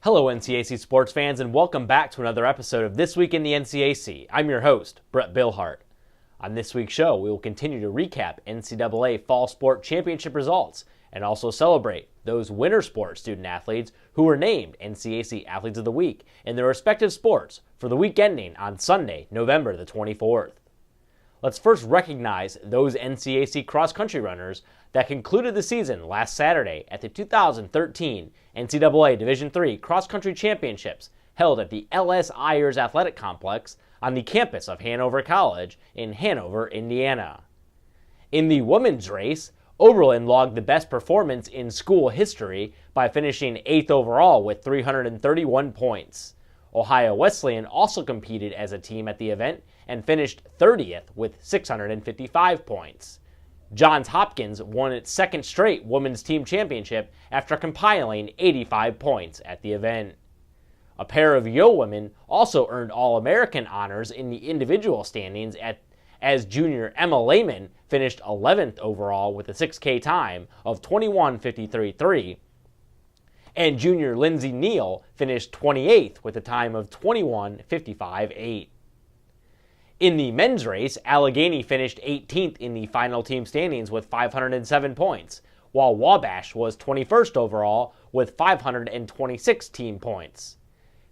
Hello NCAC sports fans and welcome back to another episode of This Week in the NCAC. I'm your host, Brett Billhart. On this week's show, we will continue to recap NCAA Fall Sport Championship results and also celebrate those winter sport student athletes who were named NCAC Athletes of the Week in their respective sports for the week ending on Sunday, November the 24th. Let's first recognize those NCAC cross-country runners that concluded the season last Saturday at the 2013 NCAA Division III Cross-Country Championships held at the L.S. Ayers Athletic Complex on the campus of Hanover College in Hanover, Indiana. In the women's race, Oberlin logged the best performance in school history by finishing 8th overall with 331 points. Ohio Wesleyan also competed as a team at the event and finished 30th with 655 points. Johns Hopkins won its second straight women's team championship after compiling 85 points at the event. A pair of Yo women also earned All-American honors in the individual standings as junior Emma Lehman finished 11th overall with a 6K time of 21:53.3, and junior Lindsay Neal finished 28th with a time of 21:55.8. In the men's race, Allegheny finished 18th in the final team standings with 507 points, while Wabash was 21st overall with 526 team points.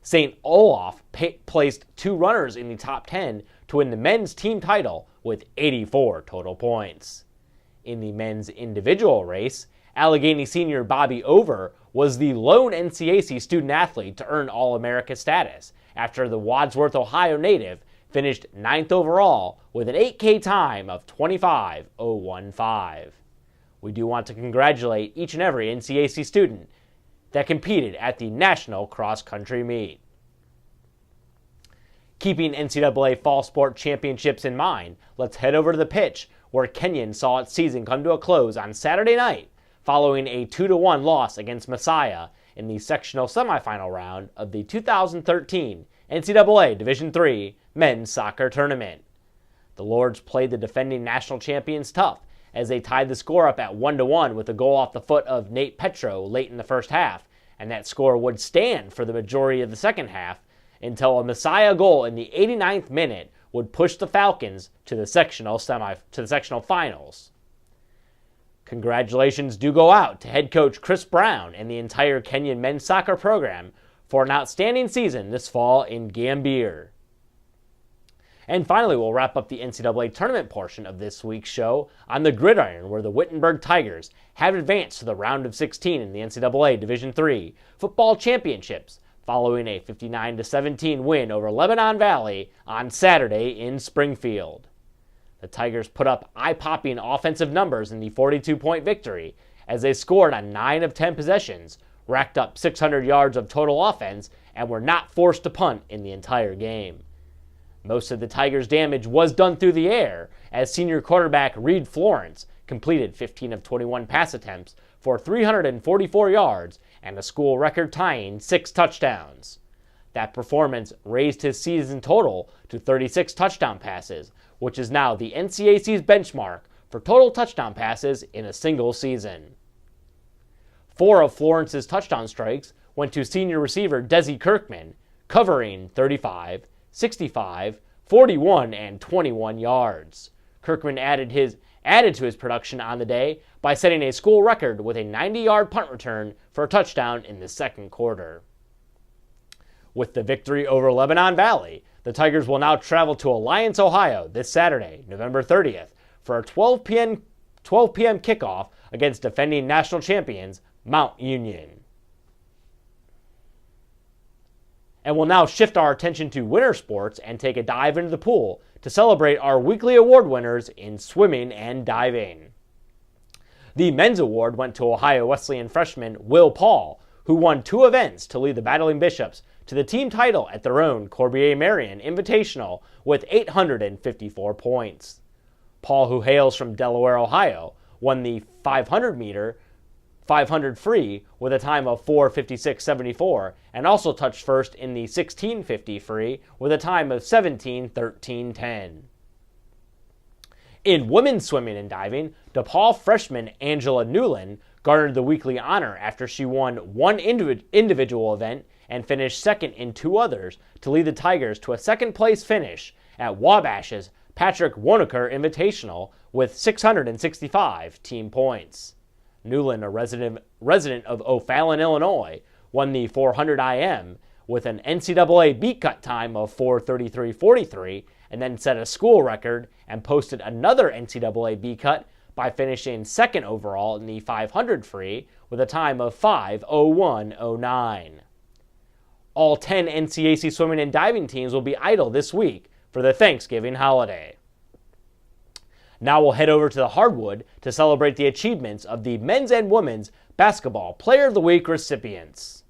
St. Olaf placed two runners in the top 10 to win the men's team title with 84 total points. In the men's individual race, Allegheny senior Bobby Over was the lone NCAC student athlete to earn All-America status after the Wadsworth, Ohio native finished 9th overall with an 8K time of 25:015. We do want to congratulate each and every NCAC student that competed at the National Cross Country Meet. Keeping NCAA Fall Sport Championships in mind, let's head over to the pitch where Kenyon saw its season come to a close on Saturday night following a 2-1 loss against Messiah in the sectional semifinal round of the 2013 NCAA Division III Men's Soccer Tournament. The Lords played the defending national champions tough as they tied the score up at 1-1 with a goal off the foot of Nate Petro late in the first half, and that score would stand for the majority of the second half until a Messiah goal in the 89th minute would push the Falcons to the sectional finals. Congratulations do go out to head coach Chris Brown and the entire Kenyon men's soccer program for an outstanding season this fall in Gambier. And finally, we'll wrap up the NCAA tournament portion of this week's show on the gridiron, where the Wittenberg Tigers have advanced to the round of 16 in the NCAA Division III Football Championships following a 59-17 win over Lebanon Valley on Saturday in Springfield. The Tigers put up eye-popping offensive numbers in the 42-point victory as they scored on 9 of 10 possessions, racked up 600 yards of total offense, and were not forced to punt in the entire game. Most of the Tigers' damage was done through the air, as senior quarterback Reed Florence completed 15 of 21 pass attempts for 344 yards and a school record-tying 6 touchdowns. That performance raised his season total to 36 touchdown passes, which is now the NCAC's benchmark for total touchdown passes in a single season. 4 of Florence's touchdown strikes went to senior receiver Desi Kirkman, covering 35, 65, 41, and 21 yards. Kirkman added to his production on the day by setting a school record with a 90-yard punt return for a touchdown in the second quarter. With the victory over Lebanon Valley, the Tigers will now travel to Alliance, Ohio this Saturday, November 30th, for a 12 p.m. kickoff against defending national champions Mount Union. And we'll now shift our attention to winter sports and take a dive into the pool to celebrate our weekly award winners in swimming and diving. The men's award went to Ohio Wesleyan freshman Will Paul, who won 2 events to lead the Battling Bishops to the team title at their own Corbier-Marion Invitational with 854 points. Paul, who hails from Delaware, Ohio, won the 500 free with a time of 4:56.74 and also touched first in the 1650 free with a time of 17:13.10. In women's swimming and diving, DePaul freshman Angela Newland garnered the weekly honor after she won one individual event and finished second in 2 others to lead the Tigers to a second-place finish at Wabash's Patrick Winokur Invitational with 665 team points. Newland, a resident of O'Fallon, Illinois, won the 400 IM with an NCAA beat cut time of 4:33.43 and then set a school record and posted another NCAA beat cut by finishing second overall in the 500 free with a time of 5:01.09. All 10 NCAC swimming and diving teams will be idle this week for the Thanksgiving holiday. Now we'll head over to the hardwood to celebrate the achievements of the men's and women's basketball Player of the Week recipients.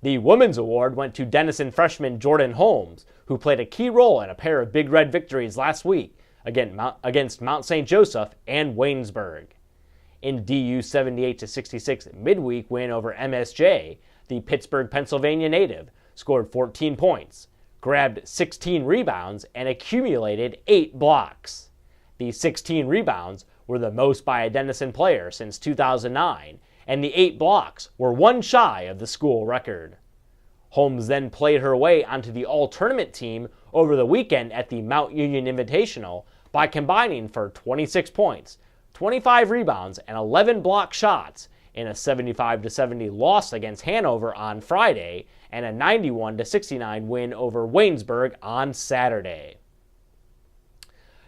The Women's Award went to Denison freshman Jordan Holmes, who played a key role in a pair of Big Red victories last week against Mount St. Joseph and Waynesburg. In DU 78-66 midweek win over MSJ, the Pittsburgh, Pennsylvania native scored 14 points, grabbed 16 rebounds, and accumulated 8 blocks. The 16 rebounds were the most by a Denison player since 2009, and the 8 blocks were one shy of the school record. Holmes then played her way onto the all-tournament team over the weekend at the Mount Union Invitational by combining for 26 points, 25 rebounds, and 11 block shots in a 75-70 loss against Hanover on Friday and a 91-69 win over Waynesburg on Saturday.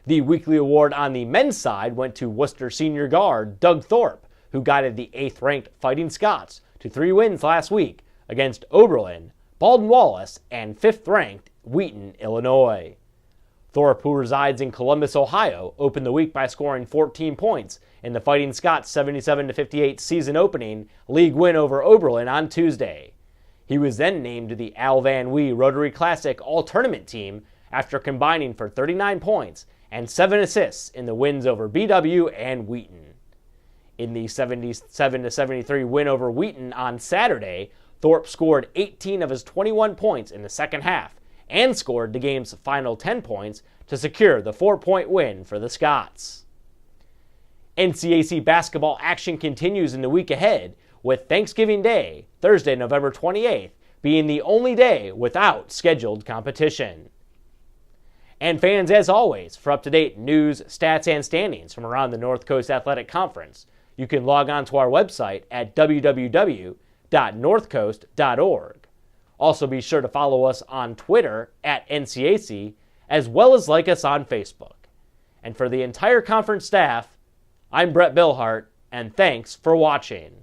The weekly award on the men's side went to Worcester senior guard Doug Thorpe, who guided the 8th-ranked Fighting Scots to 3 wins last week against Oberlin, Baldwin Wallace, and 5th-ranked Wheaton, Illinois. Thorpe, who resides in Columbus, Ohio, opened the week by scoring 14 points in the Fighting Scots 77-58 season-opening league win over Oberlin on Tuesday. He was then named to the Al Van Wee Rotary Classic All-Tournament team after combining for 39 points and 7 assists in the wins over BW and Wheaton. In the 77-73 win over Wheaton on Saturday, Thorpe scored 18 of his 21 points in the second half and scored the game's final 10 points to secure the 4-point win for the Scots. NCAC basketball action continues in the week ahead, with Thanksgiving Day, Thursday, November 28th, being the only day without scheduled competition. And fans, as always, for up-to-date news, stats, and standings from around the North Coast Athletic Conference, you can log on to our website at www.northcoast.org. Also be sure to follow us on Twitter at NCAC, as well as like us on Facebook. And for the entire conference staff, I'm Brett Billhart, and thanks for watching.